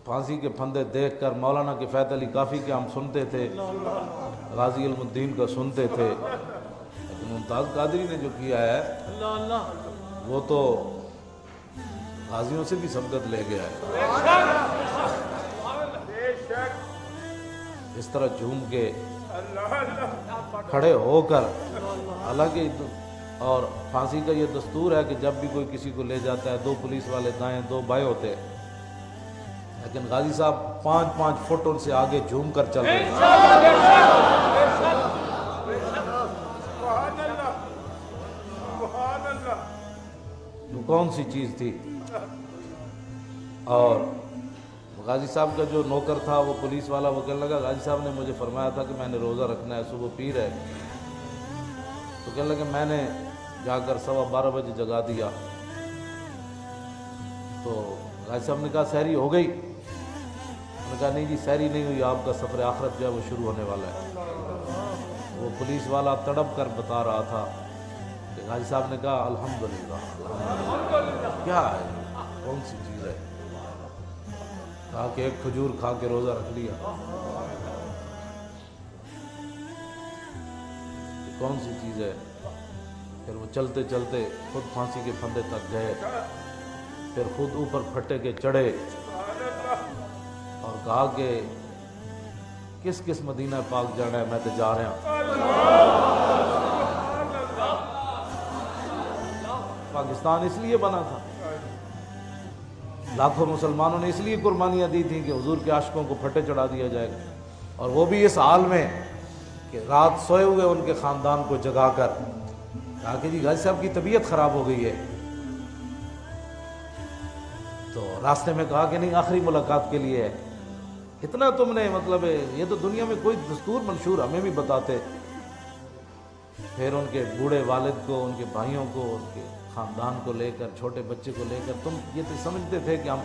پھانسی کے پھندے دیکھ کر مولانا کفایت علی کافی کے ہم سنتے تھے، غازی علم الدین کا سنتے تھے، لیکن ممتاز قادری نے جو کیا ہے وہ تو غازیوں سے بھی سبقت لے گیا ہے۔ اس طرح جھوم کے کھڑے ہو کر، حالانکہ اور پھانسی کا یہ دستور ہے کہ جب بھی کوئی کسی کو لے جاتا ہے 2 پولیس والے دائیں 2 بائیں ہوتے ہیں، لیکن غازی صاحب 5 فٹ ان سے آگے جھوم کر چل رہے ہیں۔ وہ کون سی چیز تھی؟ اور غازی صاحب کا جو نوکر تھا وہ پولیس والا، وہ کہنے لگا غازی صاحب نے مجھے فرمایا تھا کہ میں نے روزہ رکھنا ہے، صبح پیر ہے، تو کہنے لگا میں نے جا کر 12:15 بجے جگا دیا، تو غازی صاحب نے کہا سحری ہو گئی؟ انہوں نے کہا نہیں جی سحری نہیں ہوئی، آپ کا سفر آخرت جو ہے وہ شروع ہونے والا ہے۔ وہ پولیس والا تڑپ کر بتا رہا تھا کہ غازی صاحب نے کہا الحمدللہ، کیا ہے کون سی چیز ہے؟ کہا کہ ایک کھجور کھا کے روزہ رکھ لیا۔ کون سی چیز ہے؟ پھر وہ چلتے چلتے خود پھانسی کے پھندے تک گئے، پھر خود اوپر پھٹے کے چڑھے اور کہا کہ کس کس مدینہ پاک جانا ہے، میں تو جا رہا ہوں۔ پاکستان اس لیے بنا تھا، لاکھوں مسلمانوں نے اس لیے قربانیاں دی تھیں کہ حضور کے عاشقوں کو پھٹے چڑھا دیا جائے گا، اور وہ بھی اس حال میں کہ رات سوئے ہوئے ان کے خاندان کو جگا کر کہا کہ جی غازی صاحب کی طبیعت خراب ہو گئی ہے، تو راستے میں کہا کہ نہیں آخری ملاقات کے لیے ہے۔ اتنا تم نے مطلب یہ تو دنیا میں کوئی دستور منشور ہمیں بھی بتاتے۔ پھر ان کے بوڑھے والد کو، ان کے بھائیوں کو، ان کے خاندان کو لے کر، چھوٹے بچے کو لے کر، تم یہ تو سمجھتے تھے کہ ہم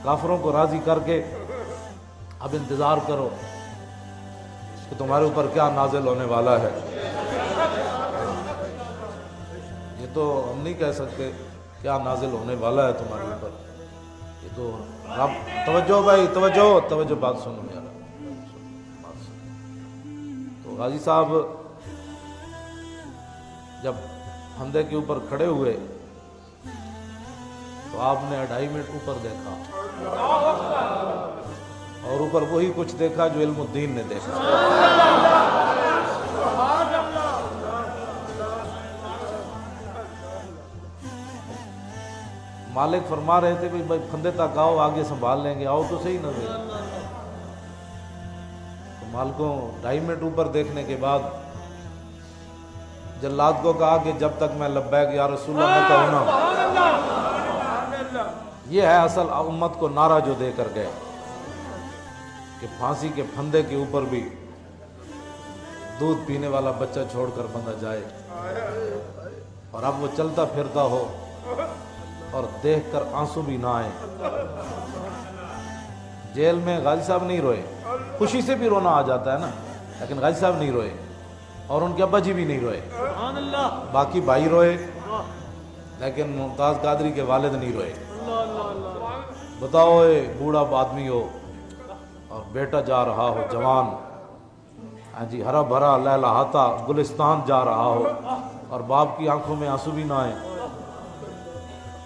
کافروں کو راضی کر کے اب انتظار کرو کہ تمہارے اوپر کیا نازل ہونے والا ہے۔ یہ تو ہم نہیں کہہ سکتے کیا نازل ہونے والا ہے تمہارے اوپر، یہ تو رب۔ توجہ بھائی، توجہ بات سنو یار، بات سنو۔ تو غازی صاحب جب پھندے کے اوپر کھڑے ہوئے تو آپ نے 2.5 منٹ اوپر دیکھا، اور اوپر وہی کچھ دیکھا جو علم الدین نے دیکھا۔ مالک فرما رہے تھے بھائی پھندے تک آؤ، آگے سنبھال لیں گے، آؤ تو صحیح نہ دے۔ تو مالکوں 2.5 منٹ اوپر دیکھنے کے بعد جلاد کو کہا کہ جب تک میں لبیک یا رسول اللہ نہ کہوں نا۔ یہ ہے اصل امت کو نعرہ جو دے کر گئے کہ پھانسی کے پھندے کے اوپر بھی دودھ پینے والا بچہ چھوڑ کر بندہ جائے، اور اب وہ چلتا پھرتا ہو اور دیکھ کر آنسو بھی نہ آئے۔ جیل میں غازی صاحب نہیں روئے، خوشی سے بھی رونا آ جاتا ہے نا، لیکن غازی صاحب نہیں روئے، اور ان کے ابا جی بھی نہیں روئے، باقی بھائی روئے، لیکن ممتاز قادری کے والد نہیں روئے۔ بتاؤ اے بوڑھا آدمی ہو اور بیٹا جا رہا ہو جوان، ہاں جی ہرا بھرا لہلہاتا گلستان جا رہا ہو، اور باپ کی آنکھوں میں آنسو بھی نہ آئے،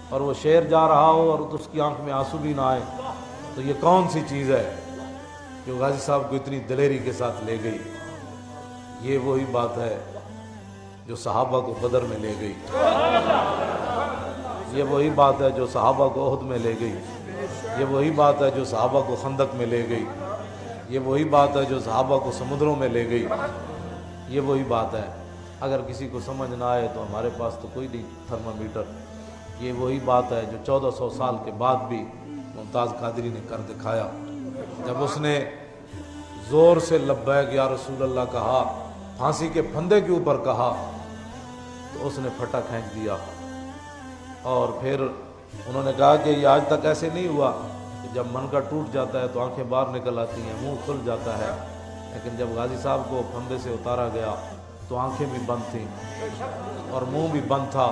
اور وہ شیر جا رہا ہو اور اس کی آنکھ میں آنسو بھی نہ آئے، تو یہ کون سی چیز ہے جو غازی صاحب کو اتنی دلیری کے ساتھ لے گئی؟ یہ وہی بات ہے جو صحابہ کو بدر میں لے گئی، یہ وہی بات ہے جو صحابہ کو احد میں لے گئی، یہ وہی بات ہے جو صحابہ کو خندق میں لے گئی، یہ وہی بات ہے جو صحابہ کو سمندروں میں لے گئی، یہ وہی بات ہے۔ اگر کسی کو سمجھ نہ آئے تو ہمارے پاس تو کوئی نہیں تھرمامیٹر، یہ وہی بات ہے جو 1400 سال کے بعد بھی ممتاز قادری نے کر دکھایا۔ جب اس نے زور سے لبیک یا رسول اللہ کہا، پھانسی کے پھندے کے اوپر کہا، تو اس نے پھٹا کھینچ دیا، اور پھر انہوں نے کہا کہ یہ آج تک ایسے نہیں ہوا کہ جب من کا ٹوٹ جاتا ہے تو آنکھیں باہر نکل آتی ہیں، منہ کھل جاتا ہے، لیکن جب غازی صاحب کو پھندے سے اتارا گیا تو آنکھیں بھی بند تھیں اور منہ بھی بند تھا۔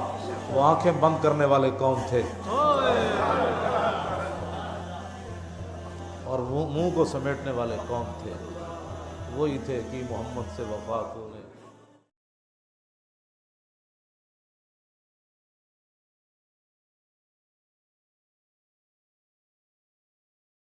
وہ آنکھیں بند کرنے والے کون تھے؟ اور منہ کو سمیٹنے والے کون تھے؟ وہی تھے کہ محمد سے وفا کو نے